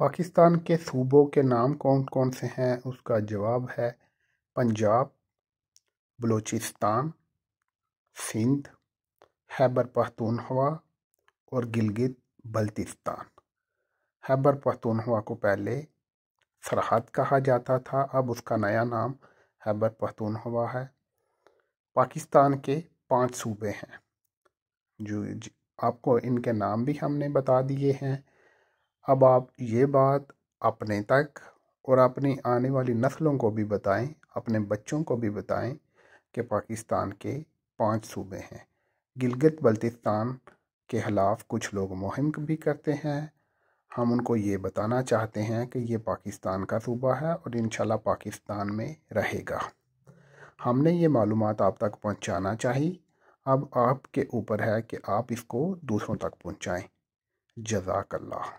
पाकिस्तान के सूबों के नाम कौन कौन से हैं? उसका जवाब है पंजाब, बलूचिस्तान, सिंध, खैबर पख्तूनख्वा और गिलगित बल्तिस्तान। खैबर पख्तूनख्वा को पहले सरहद कहा जाता था, अब उसका नया नाम खैबर पख्तूनख्वा है। पाकिस्तान के 5 सूबे हैं जो आपको इनके नाम भी हमने बता दिए हैं। अब आप ये बात अपने तक और अपनी आने वाली नस्लों को भी बताएं, अपने बच्चों को भी बताएं कि पाकिस्तान के 5 सूबे हैं। गिलगित बल्तिस्तान के खिलाफ कुछ लोग मुहिम भी करते हैं। हम उनको ये बताना चाहते हैं कि ये पाकिस्तान का सूबा है और इंशाल्लाह पाकिस्तान में रहेगा। हमने ये मालूमात आप तक पहुंचाना चाहिए। अब आपके ऊपर है कि आप इसको दूसरों तक पहुंचाएं। जज़ाकल्लाह।